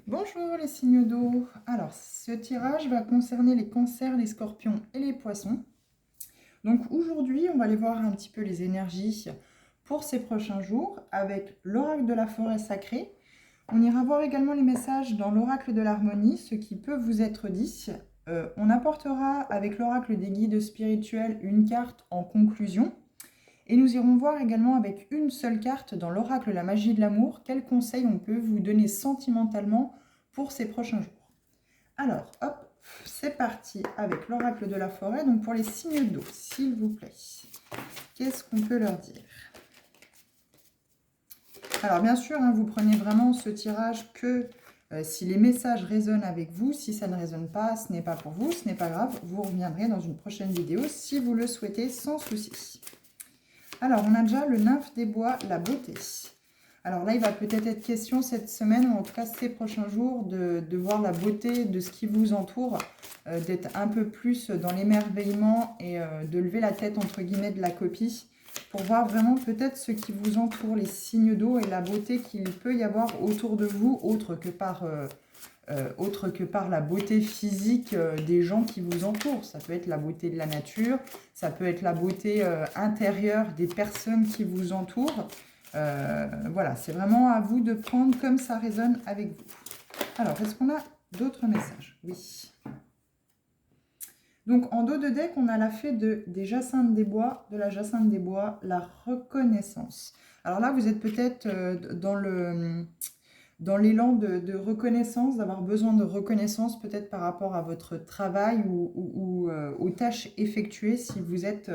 Bonjour les signes d'eau. Alors, ce tirage va concerner les cancers, les scorpions et les poissons. Donc aujourd'hui, on va aller voir un petit peu les énergies pour ces prochains jours avec l'oracle de la forêt sacrée. On ira voir également les messages dans l'oracle de l'harmonie, ce qui peut vous être dit. On apportera avec l'oracle des guides spirituels une carte en conclusion. Et nous irons voir également avec une seule carte dans l'oracle La magie de l'amour, quels conseils on peut vous donner sentimentalement pour ces prochains jours. Alors, hop, c'est parti avec l'oracle de la forêt. Donc pour les signes d'eau, s'il vous plaît, qu'est-ce qu'on peut leur dire? Alors bien sûr, vous prenez vraiment ce tirage que si les messages résonnent avec vous. Si ça ne résonne pas, ce n'est pas pour vous, ce n'est pas grave. Vous reviendrez dans une prochaine vidéo si vous le souhaitez, sans souci. Alors, on a déjà le nymphe des bois, la beauté. Alors là, il va peut-être être question cette semaine, ou en tout cas ces prochains jours, de voir la beauté de ce qui vous entoure, d'être un peu plus dans l'émerveillement et de lever la tête, entre guillemets, de la copie, pour voir vraiment peut-être ce qui vous entoure, les signes d'eau et la beauté qu'il peut y avoir autour de vous, autre que par la beauté physique des gens qui vous entourent. Ça peut être la beauté de la nature, ça peut être la beauté intérieure des personnes qui vous entourent. Voilà, c'est vraiment à vous de prendre comme ça résonne avec vous. Alors, est-ce qu'on a d'autres messages? Oui. Donc, en dos de deck, on a la fée des jacinthes des bois, de la jacinthe des bois, la reconnaissance. Alors là, vous êtes peut-être dans l'élan de reconnaissance, d'avoir besoin de reconnaissance peut-être par rapport à votre travail ou aux tâches effectuées si vous êtes,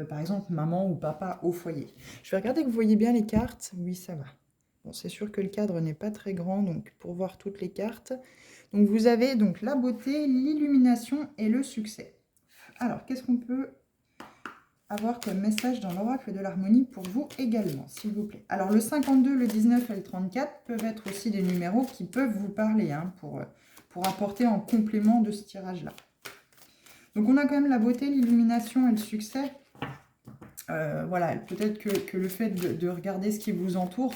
par exemple, maman ou papa au foyer. Je vais regarder que vous voyez bien les cartes. Oui, ça va. Bon, c'est sûr que le cadre n'est pas très grand, donc pour voir toutes les cartes. Donc vous avez donc la beauté, l'illumination et le succès. Alors, qu'est-ce qu'on peut avoir comme message dans l'oracle de l'harmonie pour vous également, s'il vous plaît? Alors, le 52, le 19 et le 34 peuvent être aussi des numéros qui peuvent vous parler pour apporter en complément de ce tirage-là. Donc, on a quand même la beauté, l'illumination et le succès. Voilà, peut-être que le fait de regarder ce qui vous entoure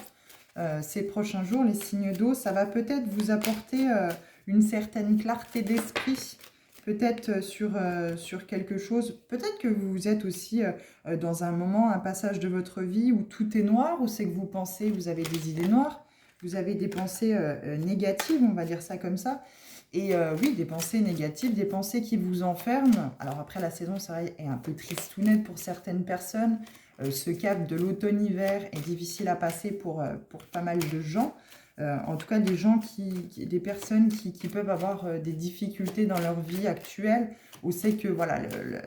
ces prochains jours, les signes d'eau, ça va peut-être vous apporter une certaine clarté d'esprit, peut-être sur quelque chose. Peut-être que vous êtes aussi dans un moment, un passage de votre vie où tout est noir, où c'est que vous pensez, vous avez des idées noires, vous avez des pensées négatives, on va dire ça comme ça. Et oui, des pensées négatives, des pensées qui vous enferment. Alors après, la saison, c'est vrai, est un peu tristounette pour certaines personnes. Ce cap de l'automne-hiver est difficile à passer pour pas mal de gens. En tout cas, des personnes qui peuvent avoir des difficultés dans leur vie actuelle, où c'est que voilà,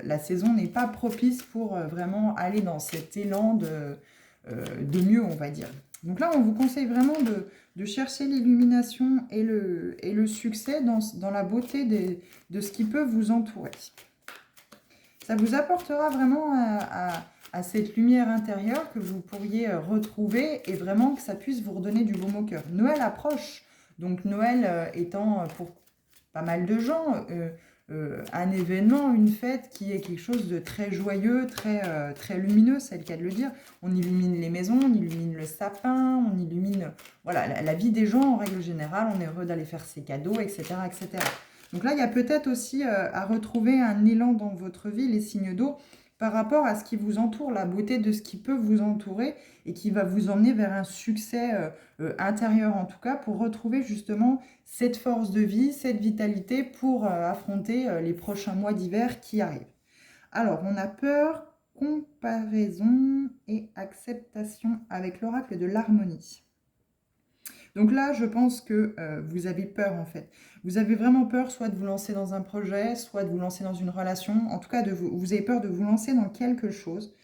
la saison n'est pas propice pour vraiment aller dans cet élan de mieux, on va dire. Donc là, on vous conseille vraiment de chercher l'illumination et le succès dans la beauté de ce qui peut vous entourer. Ça vous apportera vraiment à cette lumière intérieure que vous pourriez retrouver et vraiment que ça puisse vous redonner du baume au cœur. Noël approche, donc Noël étant pour pas mal de gens un événement, une fête qui est quelque chose de très joyeux, très lumineux, c'est le cas de le dire. On illumine les maisons, on illumine le sapin, on illumine voilà, la vie des gens en règle générale, on est heureux d'aller faire ses cadeaux, etc. etc. Donc là, il y a peut-être aussi à retrouver un élan dans votre vie, les signes d'eau, par rapport à ce qui vous entoure, la beauté de ce qui peut vous entourer et qui va vous emmener vers un succès intérieur en tout cas, pour retrouver justement cette force de vie, cette vitalité pour affronter les prochains mois d'hiver qui arrivent. Alors, on a peur, comparaison et acceptation avec l'oracle de l'harmonie. Donc là, je pense que vous avez peur en fait. Vous avez vraiment peur soit de vous lancer dans un projet, soit de vous lancer dans une relation. En tout cas, vous avez peur de vous lancer dans quelque chose.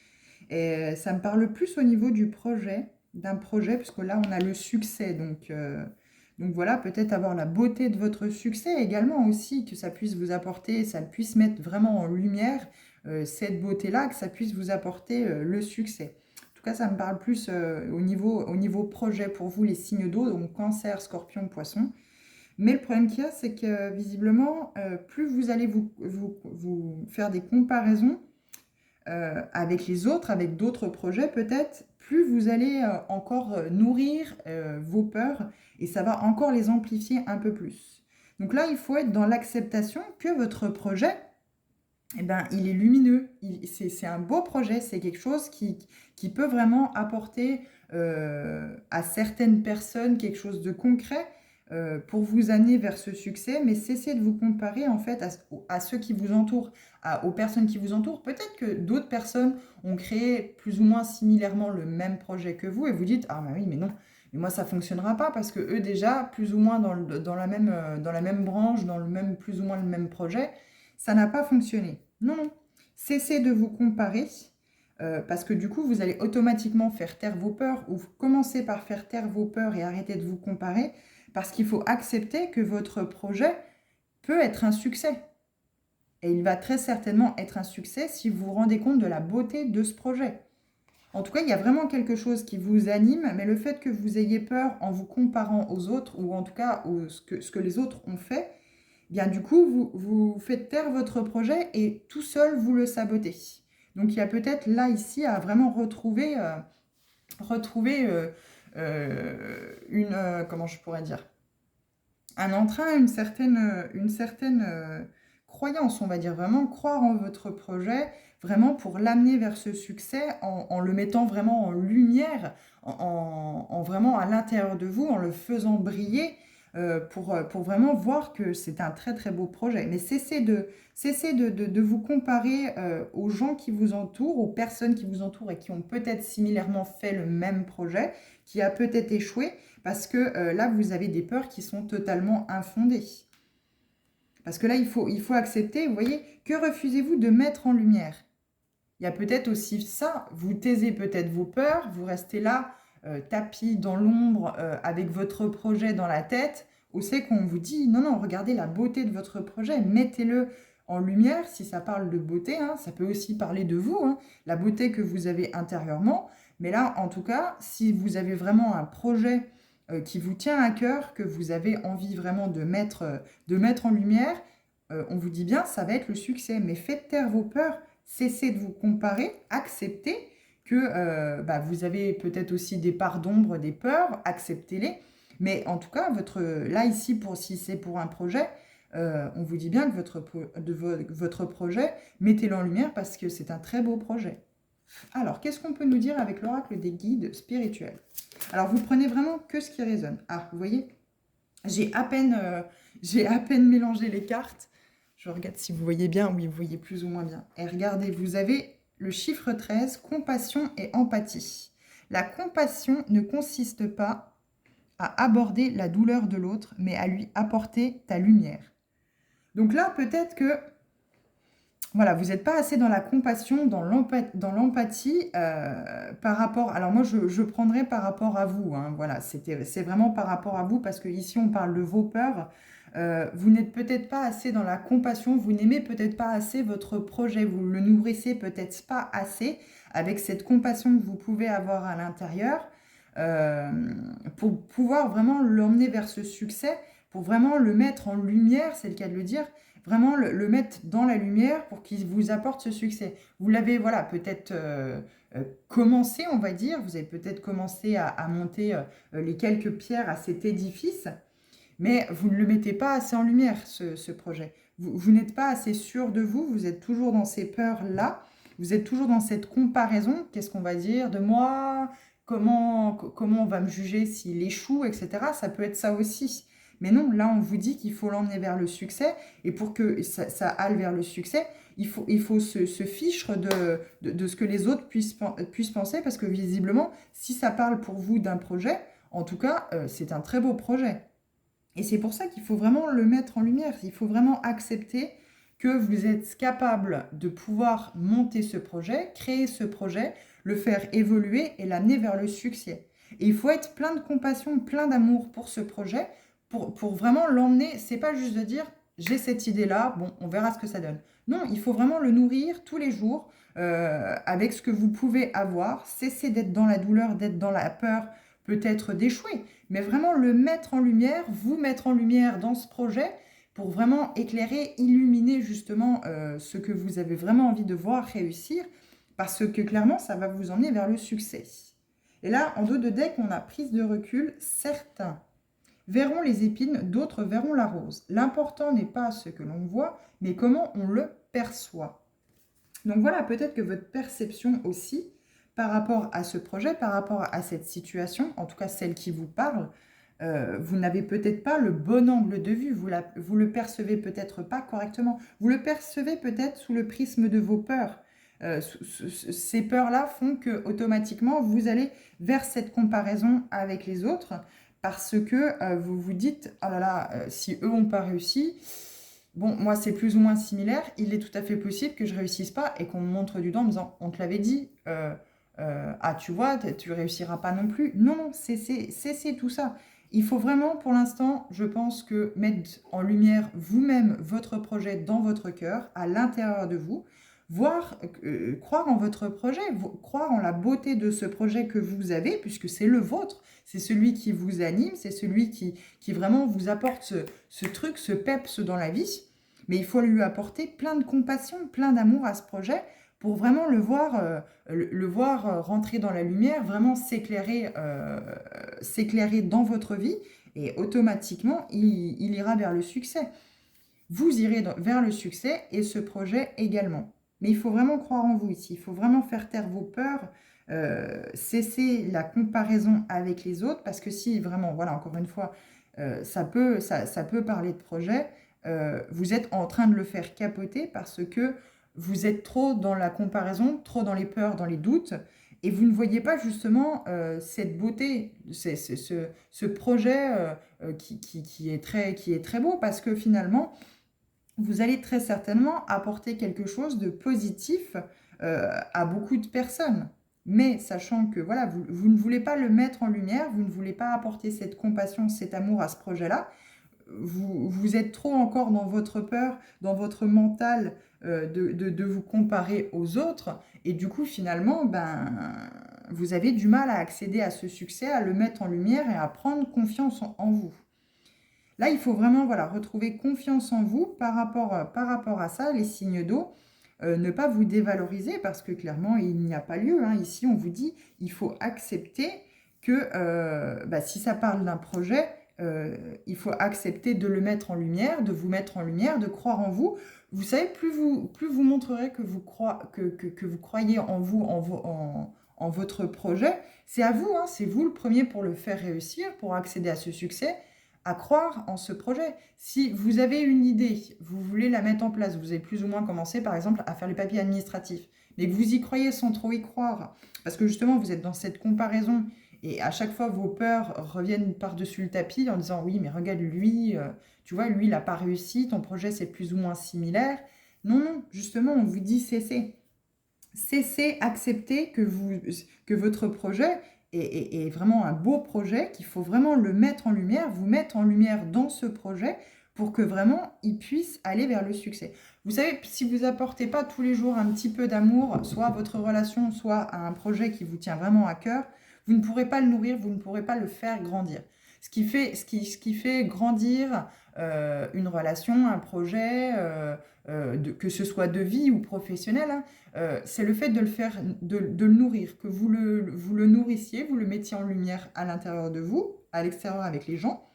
Et ça me parle plus au niveau du projet, d'un projet, puisque là, on a le succès. Donc voilà, peut-être avoir la beauté de votre succès également aussi, que ça puisse vous apporter, ça puisse mettre vraiment en lumière cette beauté-là, que ça puisse vous apporter le succès. En tout cas, ça me parle plus au niveau projet pour vous, les signes d'eau, donc cancer, scorpion, poisson. Mais le problème qu'il y a, c'est que visiblement, plus vous allez vous faire des comparaisons avec les autres, avec d'autres projets peut-être, plus vous allez encore nourrir vos peurs et ça va encore les amplifier un peu plus. Donc là, il faut être dans l'acceptation que votre projet, eh ben, il est lumineux, c'est un beau projet, c'est quelque chose qui peut vraiment apporter à certaines personnes quelque chose de concret pour vous amener vers ce succès, mais cessez de vous comparer en fait à ceux qui vous entourent, aux personnes qui vous entourent. Peut-être que d'autres personnes ont créé plus ou moins similairement le même projet que vous et vous dites, ah bah oui, mais non, mais moi ça fonctionnera pas parce que eux déjà, plus ou moins dans dans la même branche, dans le même, plus ou moins le même projet, ça n'a pas fonctionné. Non, non. Cessez de vous comparer parce que du coup, vous allez automatiquement faire taire vos peurs ou commencer par faire taire vos peurs et arrêter de vous comparer parce qu'il faut accepter que votre projet peut être un succès. Et il va très certainement être un succès si vous vous rendez compte de la beauté de ce projet. En tout cas, il y a vraiment quelque chose qui vous anime, mais le fait que vous ayez peur en vous comparant aux autres, ou en tout cas ce que les autres ont fait, bien du coup, vous faites taire votre projet et tout seul, vous le sabotez. Donc, il y a peut-être là, ici, à vraiment retrouver comment je pourrais dire, un entrain, une certaine croyance, on va dire, vraiment croire en votre projet, vraiment pour l'amener vers ce succès en le mettant vraiment en lumière, en vraiment à l'intérieur de vous, en le faisant briller pour vraiment voir que c'est un très très beau projet. Mais cessez de vous comparer aux gens qui vous entourent, aux personnes qui vous entourent et qui ont peut-être similairement fait le même projet, qui a peut-être échoué, parce que là, vous avez des peurs qui sont totalement infondées. Parce que là, il faut accepter, vous voyez, que refusez-vous de mettre en lumière? Il y a peut-être aussi ça, vous taisez peut-être vos peurs, vous restez là, tapis dans l'ombre, avec votre projet dans la tête, où c'est qu'on vous dit, non, non, regardez la beauté de votre projet, mettez-le en lumière, si ça parle de beauté, hein, ça peut aussi parler de vous, hein, la beauté que vous avez intérieurement, mais là, en tout cas, si vous avez vraiment un projet qui vous tient à cœur, que vous avez envie vraiment de mettre en lumière, on vous dit bien, ça va être le succès, mais faites taire vos peurs, cessez de vous comparer, acceptez que vous avez peut-être aussi des parts d'ombre, des peurs, acceptez-les. Mais en tout cas, là ici, si c'est pour un projet, on vous dit bien que votre projet, mettez-le en lumière parce que c'est un très beau projet. Alors, qu'est-ce qu'on peut nous dire avec l'oracle des guides spirituels? Alors, vous prenez vraiment que ce qui résonne. Ah, vous voyez, j'ai à peine mélangé les cartes. Je regarde si vous voyez bien. Oui, vous voyez plus ou moins bien. Et regardez, vous avez le chiffre 13, compassion et empathie. La compassion ne consiste pas à aborder la douleur de l'autre, mais à lui apporter ta lumière. Donc là, peut-être que voilà, vous n'êtes pas assez dans la compassion, dans l'empathie par rapport... Alors moi, je prendrais par rapport à vous. Hein, voilà, c'est vraiment par rapport à vous parce que ici, on parle de vos peurs. Vous n'êtes peut-être pas assez dans la compassion, vous n'aimez peut-être pas assez votre projet, vous le nourrissez peut-être pas assez avec cette compassion que vous pouvez avoir à l'intérieur pour pouvoir vraiment l'emmener vers ce succès, pour vraiment le mettre en lumière, c'est le cas de le dire, vraiment le mettre dans la lumière pour qu'il vous apporte ce succès. Vous l'avez, voilà, peut-être commencé, on va dire, vous avez peut-être commencé à monter les quelques pierres à cet édifice, mais vous ne le mettez pas assez en lumière, ce projet. Vous n'êtes pas assez sûr de vous, vous êtes toujours dans ces peurs-là, vous êtes toujours dans cette comparaison, qu'est-ce qu'on va dire de moi, comment on va me juger s'il échoue, etc. Ça peut être ça aussi. Mais non, là, on vous dit qu'il faut l'emmener vers le succès, et pour que ça aille vers le succès, il faut se fichre de ce que les autres puissent penser, parce que visiblement, si ça parle pour vous d'un projet, en tout cas, c'est un très beau projet. Et c'est pour ça qu'il faut vraiment le mettre en lumière. Il faut vraiment accepter que vous êtes capable de pouvoir monter ce projet, créer ce projet, le faire évoluer et l'amener vers le succès. Et il faut être plein de compassion, plein d'amour pour ce projet, pour vraiment l'emmener. C'est pas juste de dire j'ai cette idée-là, bon, on verra ce que ça donne. Non, il faut vraiment le nourrir tous les jours avec ce que vous pouvez avoir. Cessez d'être dans la douleur, d'être dans la peur, peut-être d'échouer, mais vraiment le mettre en lumière, vous mettre en lumière dans ce projet pour vraiment éclairer, illuminer justement ce que vous avez vraiment envie de voir réussir, parce que clairement, ça va vous emmener vers le succès. Et là, en dos de deck, on a prise de recul. Certains verront les épines, d'autres verront la rose. L'important n'est pas ce que l'on voit, mais comment on le perçoit. Donc voilà, peut-être que votre perception aussi, par rapport à ce projet, par rapport à cette situation, en tout cas celle qui vous parle, vous n'avez peut-être pas le bon angle de vue, vous le percevez peut-être pas correctement, vous le percevez peut-être sous le prisme de vos peurs. Ces peurs-là font que automatiquement vous allez vers cette comparaison avec les autres parce que vous vous dites, oh là là, si eux n'ont pas réussi, bon, moi c'est plus ou moins similaire, il est tout à fait possible que je réussisse pas et qu'on me montre du doigt en me disant, on te l'avait dit, ah tu vois, tu réussiras pas non plus. Non, non, cessez tout ça. Il faut vraiment, pour l'instant, je pense que mettre en lumière vous-même votre projet dans votre cœur, à l'intérieur de vous, voir, croire en votre projet, croire en la beauté de ce projet que vous avez, puisque c'est le vôtre, c'est celui qui vous anime, c'est celui qui vraiment vous apporte ce truc, ce peps dans la vie. Mais il faut lui apporter plein de compassion, plein d'amour à ce projet pour vraiment le voir rentrer dans la lumière, vraiment s'éclairer dans votre vie et automatiquement, il ira vers le succès. Vous irez vers le succès et ce projet également. Mais il faut vraiment croire en vous ici, il faut vraiment faire taire vos peurs, cesser la comparaison avec les autres parce que si vraiment, voilà, encore une fois, ça peut parler de projet, vous êtes en train de le faire capoter parce que vous êtes trop dans la comparaison, trop dans les peurs, dans les doutes, et vous ne voyez pas justement cette beauté, ce projet qui est très beau, parce que finalement, vous allez très certainement apporter quelque chose de positif à beaucoup de personnes. Mais sachant que voilà, vous ne voulez pas le mettre en lumière, vous ne voulez pas apporter cette compassion, cet amour à ce projet-là, vous êtes trop encore dans votre peur, dans votre mental de vous comparer aux autres. Et du coup, finalement, vous avez du mal à accéder à ce succès, à le mettre en lumière et à prendre confiance en vous. Là, il faut vraiment voilà, retrouver confiance en vous par rapport à ça, les signes d'eau. Ne pas vous dévaloriser parce que clairement, il n'y a pas lieu. Hein. Ici, on vous dit, il faut accepter que si ça parle d'un projet, il faut accepter de le mettre en lumière, de vous mettre en lumière, de croire en vous. Vous savez, plus vous montrerez que vous croyez en vous, en votre projet, c'est à vous, hein, c'est vous le premier pour le faire réussir, pour accéder à ce succès, à croire en ce projet. Si vous avez une idée, vous voulez la mettre en place, vous avez plus ou moins commencé par exemple à faire les papiers administratifs, mais que vous y croyez sans trop y croire, parce que justement vous êtes dans cette comparaison, et à chaque fois vos peurs reviennent par-dessus le tapis en disant oui mais regarde lui, tu vois, lui il n'a pas réussi, ton projet c'est plus ou moins similaire. Non, non, justement on vous dit cessez. Cessez, acceptez que votre projet est vraiment un beau projet, qu'il faut vraiment le mettre en lumière, vous mettre en lumière dans ce projet pour que vraiment il puisse aller vers le succès. Vous savez, si vous apportez pas tous les jours un petit peu d'amour, soit à votre relation, soit à un projet qui vous tient vraiment à cœur, vous ne pourrez pas le nourrir, vous ne pourrez pas le faire grandir. Ce qui fait grandir une relation, un projet, que ce soit de vie ou professionnel, hein, c'est le fait de le faire, de le nourrir, que vous le nourrissiez, vous le mettiez en lumière à l'intérieur de vous, à l'extérieur avec les gens,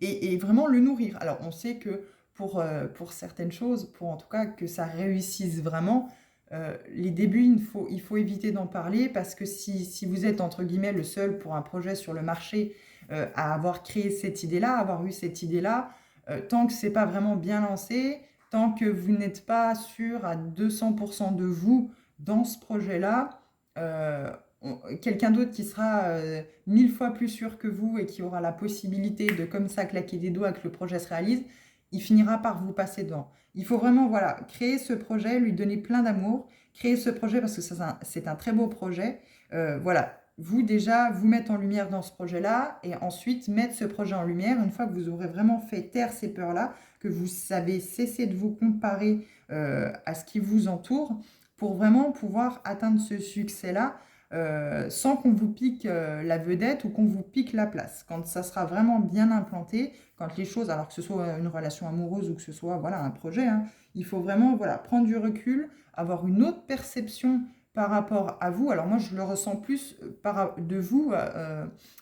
et vraiment le nourrir. Alors on sait que pour certaines choses, pour en tout cas que ça réussisse vraiment, les débuts, il faut éviter d'en parler parce que si vous êtes entre guillemets le seul pour un projet sur le marché à avoir créé cette idée-là, avoir eu cette idée-là, tant que c'est pas vraiment bien lancé, tant que vous n'êtes pas sûr à 200% de vous dans ce projet-là, quelqu'un d'autre qui sera 1000 fois plus sûr que vous et qui aura la possibilité de comme ça claquer des doigts que le projet se réalise, il finira par vous passer devant. Il faut vraiment voilà, créer ce projet, lui donner plein d'amour, créer ce projet parce que c'est un très beau projet. Voilà, vous déjà, vous mettre en lumière dans ce projet-là et ensuite mettre ce projet en lumière une fois que vous aurez vraiment fait taire ces peurs-là, que vous savez cesser de vous comparer à ce qui vous entoure pour vraiment pouvoir atteindre ce succès-là sans qu'on vous pique la vedette ou qu'on vous pique la place. Quand ça sera vraiment bien implanté, quand les choses, alors que ce soit une relation amoureuse ou que ce soit voilà, un projet, hein, il faut vraiment voilà, prendre du recul, avoir une autre perception par rapport à vous. Alors moi, je le ressens plus de vous,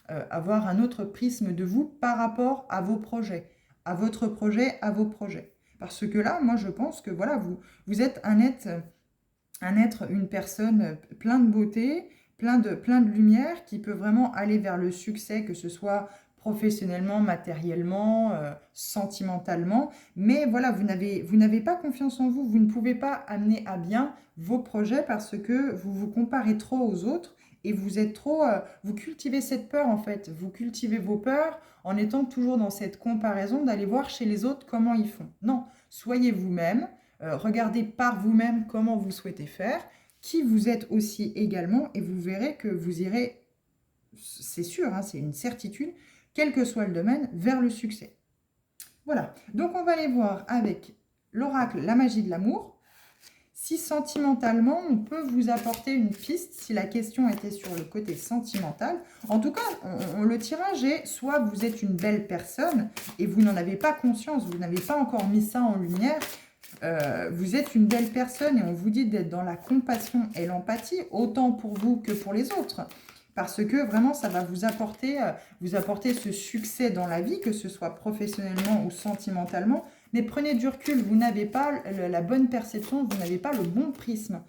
avoir un autre prisme de vous par rapport à vos projets, à votre projet, à vos projets. Parce que là, moi, je pense que voilà, vous êtes un être, une personne plein de beauté, plein de lumière, qui peut vraiment aller vers le succès, que ce soit professionnellement, matériellement, sentimentalement. Mais voilà, vous n'avez pas confiance en vous, vous ne pouvez pas amener à bien vos projets parce que vous vous comparez trop aux autres et vous êtes trop, vous cultivez cette peur en fait, vous cultivez vos peurs en étant toujours dans cette comparaison d'aller voir chez les autres comment ils font. Non, soyez vous-même. Regardez par vous-même comment vous souhaitez faire, qui vous êtes aussi également, et vous verrez que vous irez, c'est sûr, hein, c'est une certitude, quel que soit le domaine, vers le succès. Voilà, donc on va aller voir avec l'oracle La magie de l'amour, si sentimentalement on peut vous apporter une piste, si la question était sur le côté sentimental. En tout cas, le tirage est soit vous êtes une belle personne et vous n'en avez pas conscience, vous n'avez pas encore mis ça en lumière. Vous êtes une belle personne et on vous dit d'être dans la compassion et l'empathie, autant pour vous que pour les autres. Parce que vraiment, ça va vous apporter ce succès dans la vie, que ce soit professionnellement ou sentimentalement. Mais prenez du recul, vous n'avez pas la bonne perception, vous n'avez pas le bon prisme.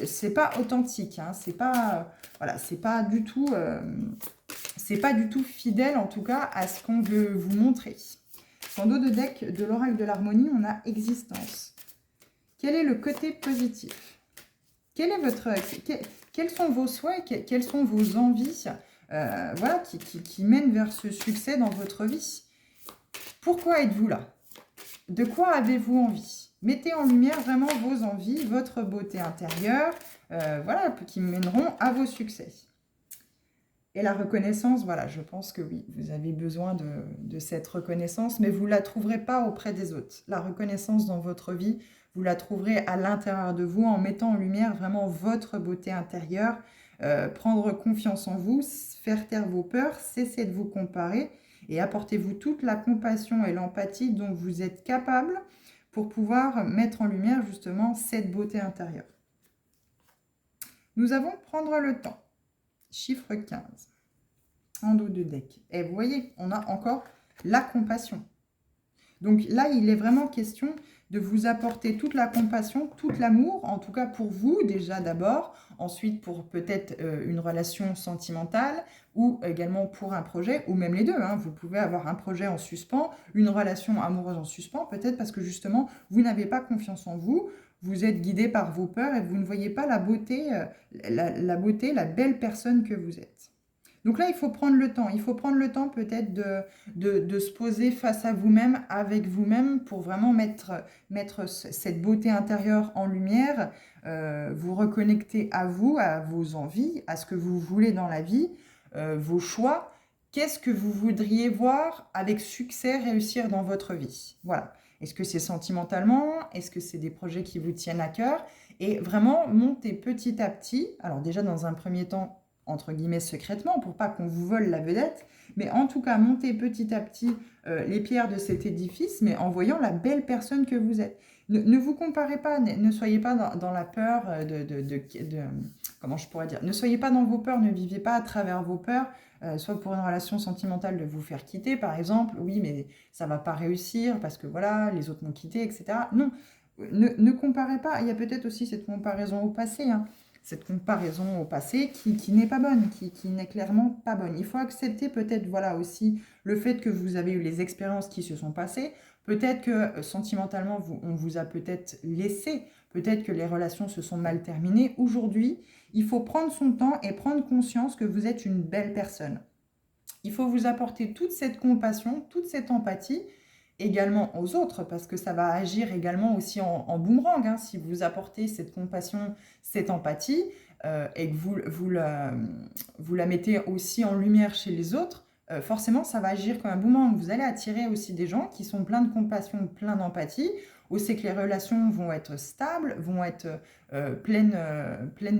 C'est pas authentique, hein, c'est pas, voilà, c'est pas du tout fidèle en tout cas à ce qu'on veut vous montrer. En dos de deck de l'oracle de l'harmonie, on a existence. Quel est le côté positif? Quels sont vos souhaits? Quelles sont vos envies voilà, qui mènent vers ce succès dans votre vie? Pourquoi êtes-vous là? De quoi avez-vous envie? Mettez en lumière vraiment vos envies, votre beauté intérieure, voilà, qui mèneront à vos succès. Et la reconnaissance, voilà, je pense que oui, vous avez besoin de cette reconnaissance, mais vous ne la trouverez pas auprès des autres. La reconnaissance dans votre vie, vous la trouverez à l'intérieur de vous en mettant en lumière vraiment votre beauté intérieure, prendre confiance en vous, faire taire vos peurs, cesser de vous comparer et apportez-vous toute la compassion et l'empathie dont vous êtes capable pour pouvoir mettre en lumière justement cette beauté intérieure. Nous allons prendre le temps. Chiffre 15, en dos de deck. Et vous voyez, on a encore la compassion. Donc là, il est vraiment question de vous apporter toute la compassion, tout l'amour, en tout cas pour vous déjà d'abord, ensuite pour peut-être une relation sentimentale ou également pour un projet, ou même les deux. Hein. Vous pouvez avoir un projet en suspens, une relation amoureuse en suspens, peut-être parce que justement, vous n'avez pas confiance en vous, vous êtes guidé par vos peurs et vous ne voyez pas la beauté, la belle personne que vous êtes. Donc là, il faut prendre le temps. Il faut prendre le temps peut-être de se poser face à vous-même, avec vous-même, pour vraiment mettre cette beauté intérieure en lumière, vous reconnecter à vous, à vos envies, à ce que vous voulez dans la vie, vos choix. Qu'est-ce que vous voudriez voir avec succès réussir dans votre vie? Voilà. Est-ce que c'est sentimentalement? Est-ce que c'est des projets qui vous tiennent à cœur? Et vraiment, montez petit à petit. Alors déjà, dans un premier temps, entre guillemets, secrètement, pour pas qu'on vous vole la vedette. Mais en tout cas, montez petit à petit les pierres de cet édifice, mais en voyant la belle personne que vous êtes. Ne vous comparez pas, ne soyez pas dans la peur comment je pourrais dire, ne soyez pas dans vos peurs, ne vivez pas à travers vos peurs, soit pour une relation sentimentale de vous faire quitter, par exemple, oui, mais ça va pas réussir parce que voilà, les autres m'ont quitté, etc. Non, ne comparez pas. Il y a peut-être aussi cette comparaison au passé, hein. Cette comparaison au passé qui n'est pas bonne, qui n'est clairement pas bonne. Il faut accepter peut-être voilà aussi le fait que vous avez eu les expériences qui se sont passées, peut-être que sentimentalement on vous a peut-être laissé, peut-être que les relations se sont mal terminées. Aujourd'hui, il faut prendre son temps et prendre conscience que vous êtes une belle personne. Il faut vous apporter toute cette compassion, toute cette empathie, également aux autres, parce que ça va agir également aussi en boomerang, hein, si vous apportez cette compassion, cette empathie, et que vous la mettez aussi en lumière chez les autres, forcément ça va agir comme un boomerang. Vous allez attirer aussi des gens qui sont pleins de compassion, pleins d'empathie, où c'est que les relations vont être stables, vont être pleines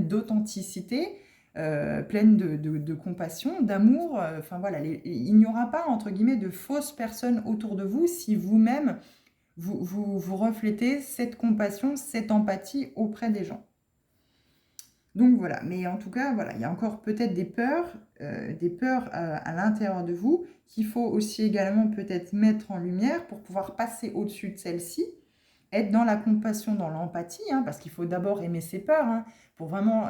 d'authenticité, pleine de compassion, d'amour. Enfin voilà, il n'y aura pas, entre guillemets, de fausses personnes autour de vous si vous-même, vous reflétez cette compassion, cette empathie auprès des gens. Donc voilà, mais en tout cas, voilà, il y a encore peut-être des peurs à l'intérieur de vous qu'il faut aussi également peut-être mettre en lumière pour pouvoir passer au-dessus de celles-ci, être dans la compassion, dans l'empathie, hein, parce qu'il faut d'abord aimer ses peurs, hein, pour vraiment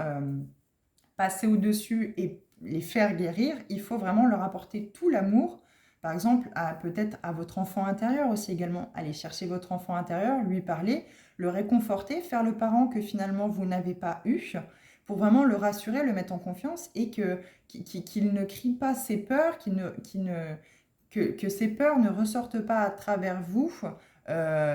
passer au-dessus et les faire guérir, il faut vraiment leur apporter tout l'amour. Par exemple, peut-être à votre enfant intérieur aussi également. Aller chercher votre enfant intérieur, lui parler, le réconforter, faire le parent que finalement vous n'avez pas eu, pour vraiment le rassurer, le mettre en confiance et qu'il ne crie pas ses peurs, que ces peurs ne ressortent pas à travers vous,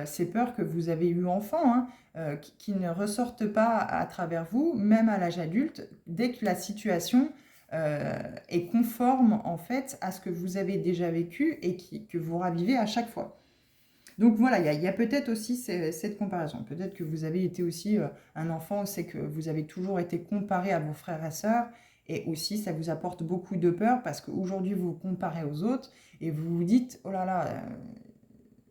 ces peurs que vous avez eues enfant, hein, qui ne ressortent pas à travers vous, même à l'âge adulte, dès que la situation est conforme en fait à ce que vous avez déjà vécu et que vous ravivez à chaque fois. Donc voilà, il y a peut-être aussi cette comparaison. Peut-être que vous avez été aussi un enfant, c'est que vous avez toujours été comparé à vos frères et sœurs, et aussi ça vous apporte beaucoup de peur parce qu'aujourd'hui vous vous comparez aux autres et vous vous dites, oh là là,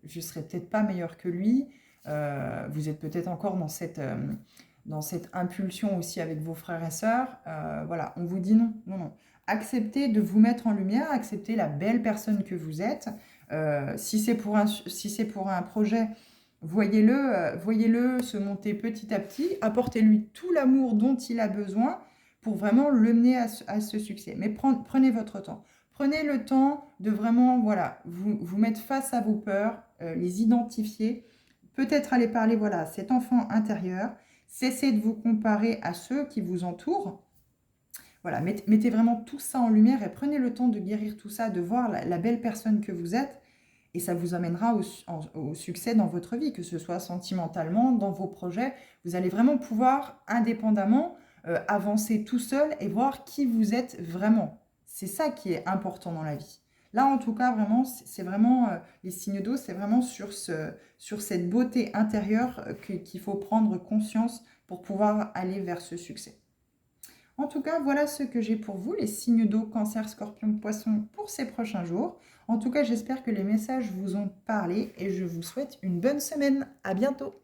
je serais peut-être pas meilleur que lui. Vous êtes peut-être encore dans cette impulsion aussi avec vos frères et sœurs. Voilà, on vous dit non, non, non. Acceptez de vous mettre en lumière, acceptez la belle personne que vous êtes. Si c'est pour un projet, voyez-le se monter petit à petit, apportez-lui tout l'amour dont il a besoin pour vraiment le mener à ce succès. Mais prenez votre temps. Prenez le temps de vraiment, voilà, vous mettre face à vos peurs, les identifier, peut-être aller parler, voilà, à cet enfant intérieur, cessez de vous comparer à ceux qui vous entourent. Voilà, mettez vraiment tout ça en lumière et prenez le temps de guérir tout ça, de voir la belle personne que vous êtes. Et ça vous amènera au succès dans votre vie, que ce soit sentimentalement, dans vos projets. Vous allez vraiment pouvoir, indépendamment, avancer tout seul et voir qui vous êtes vraiment. C'est ça qui est important dans la vie. Là, en tout cas, vraiment, c'est vraiment, les signes d'eau, c'est vraiment sur cette beauté intérieure qu'il faut prendre conscience pour pouvoir aller vers ce succès. En tout cas, voilà ce que j'ai pour vous, les signes d'eau, cancer, scorpion, poisson pour ces prochains jours. En tout cas, j'espère que les messages vous ont parlé et je vous souhaite une bonne semaine. À bientôt!